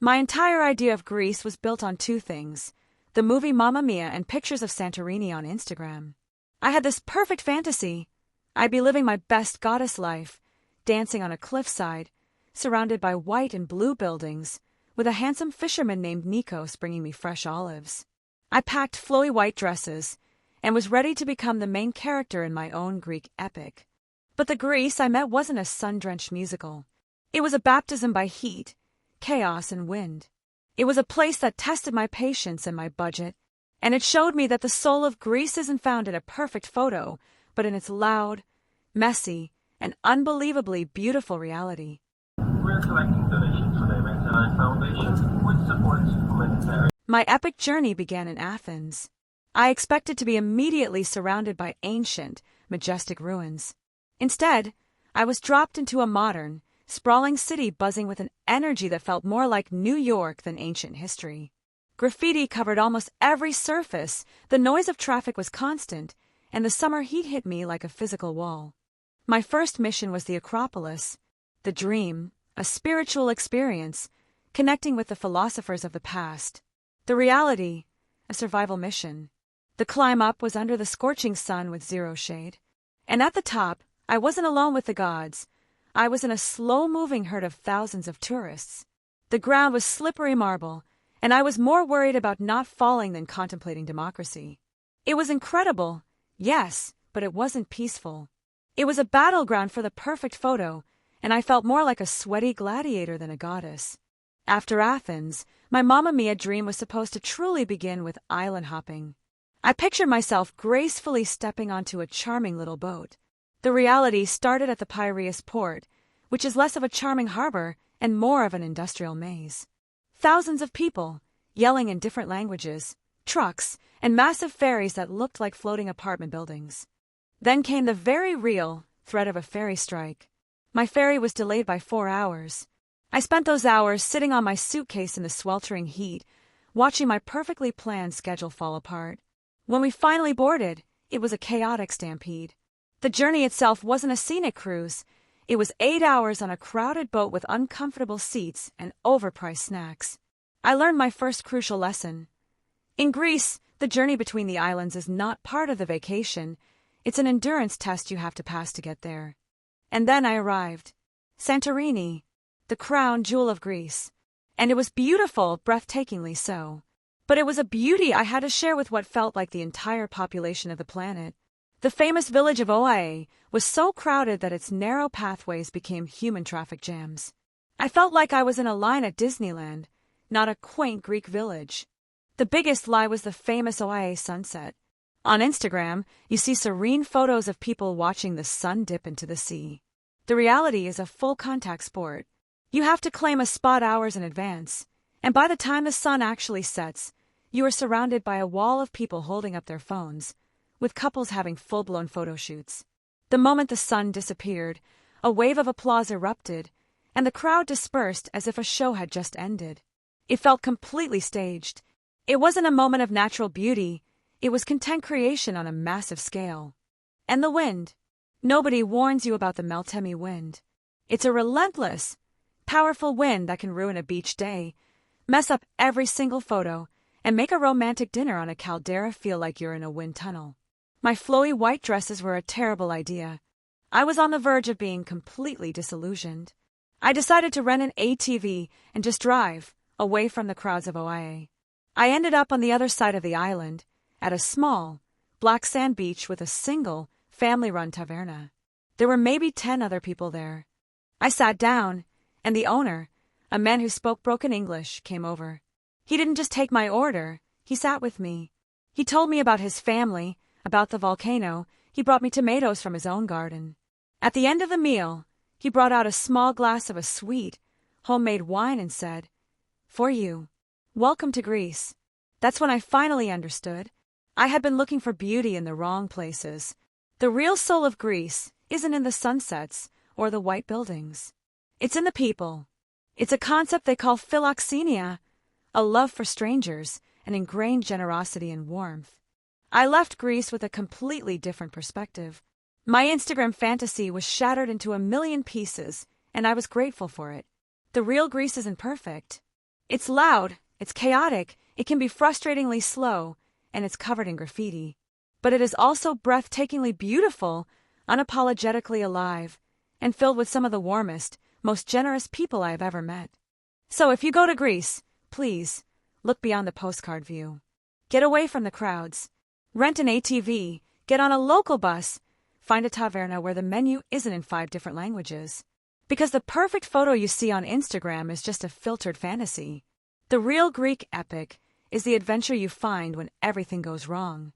My entire idea of Greece was built on two things: the movie Mamma Mia and pictures of Santorini on Instagram. I had this perfect fantasy. I'd be living my best goddess life, dancing on a cliffside, surrounded by white and blue buildings, with a handsome fisherman named Nikos bringing me fresh olives. I packed flowy white dresses and was ready to become the main character in my own Greek epic. But the Greece I met wasn't a sun-drenched musical. It was a baptism by heat, chaos, and wind. It was a place that tested my patience and my budget, and it showed me that the soul of Greece isn't found in a perfect photo, but in its loud, messy, and unbelievably beautiful reality. We're collecting donations for the Evangelized Foundation, which supports humanitarian. My epic journey began in Athens. I expected to be immediately surrounded by ancient, majestic ruins. Instead, I was dropped into a modern, sprawling city buzzing with an energy that felt more like New York than ancient history. Graffiti covered almost every surface, the noise of traffic was constant, and the summer heat hit me like a physical wall. My first mission was the Acropolis, the dream, a spiritual experience, connecting with the philosophers of the past. The reality, a survival mission. The climb up was under the scorching sun with zero shade. And at the top, I wasn't alone with the gods. I was in a slow-moving herd of thousands of tourists. The ground was slippery marble, and I was more worried about not falling than contemplating democracy. It was incredible, yes, but it wasn't peaceful. It was a battleground for the perfect photo, and I felt more like a sweaty gladiator than a goddess. After Athens, my Mamma Mia dream was supposed to truly begin with island hopping. I pictured myself gracefully stepping onto a charming little boat. The reality started at the Piraeus port, which is less of a charming harbor and more of an industrial maze. Thousands of people, yelling in different languages, trucks, and massive ferries that looked like floating apartment buildings. Then came the very real threat of a ferry strike. My ferry was delayed by 4 hours. I spent those hours sitting on my suitcase in the sweltering heat, watching my perfectly planned schedule fall apart. When we finally boarded, it was a chaotic stampede. The journey itself wasn't a scenic cruise. It was 8 hours on a crowded boat with uncomfortable seats and overpriced snacks. I learned my first crucial lesson. In Greece, the journey between the islands is not part of the vacation. It's an endurance test you have to pass to get there. And then I arrived. Santorini, the crown jewel of Greece. And it was beautiful, breathtakingly so. But it was a beauty I had to share with what felt like the entire population of the planet. The famous village of Oahe was so crowded that its narrow pathways became human traffic jams. I felt like I was in a line at Disneyland, not a quaint Greek village. The biggest lie was the famous Oahe sunset. On Instagram, you see serene photos of people watching the sun dip into the sea. The reality is a full-contact sport. You have to claim a spot hours in advance, and by the time the sun actually sets, you are surrounded by a wall of people holding up their phones, with couples having full-blown photo shoots. The moment the sun disappeared, a wave of applause erupted, and the crowd dispersed as if a show had just ended. It felt completely staged. It wasn't a moment of natural beauty. It was content creation on a massive scale. And the wind. Nobody warns you about the Meltemi wind. It's a relentless, powerful wind that can ruin a beach day, mess up every single photo, and make a romantic dinner on a caldera feel like you're in a wind tunnel. My flowy white dresses were a terrible idea. I was on the verge of being completely disillusioned. I decided to rent an ATV and just drive, away from the crowds of Oahe. I ended up on the other side of the island, at a small, black sand beach with a single, family-run taverna. There were maybe 10 other people there. I sat down, and the owner, a man who spoke broken English, came over. He didn't just take my order, he sat with me. He told me about his family, about the volcano. He brought me tomatoes from his own garden. At the end of the meal, he brought out a small glass of a sweet, homemade wine and said, "For you. Welcome to Greece." That's when I finally understood. I had been looking for beauty in the wrong places. The real soul of Greece isn't in the sunsets or the white buildings. It's in the people. It's a concept they call philoxenia, a love for strangers, an ingrained generosity and warmth. I left Greece with a completely different perspective. My Instagram fantasy was shattered into a million pieces, and I was grateful for it. The real Greece isn't perfect. It's loud, it's chaotic, it can be frustratingly slow, and it's covered in graffiti. But it is also breathtakingly beautiful, unapologetically alive, and filled with some of the warmest, most generous people I have ever met. So if you go to Greece, please, look beyond the postcard view. Get away from the crowds. Rent an ATV, get on a local bus, find a taverna where the menu isn't in 5 different languages. Because the perfect photo you see on Instagram is just a filtered fantasy. The real Greek epic is the adventure you find when everything goes wrong.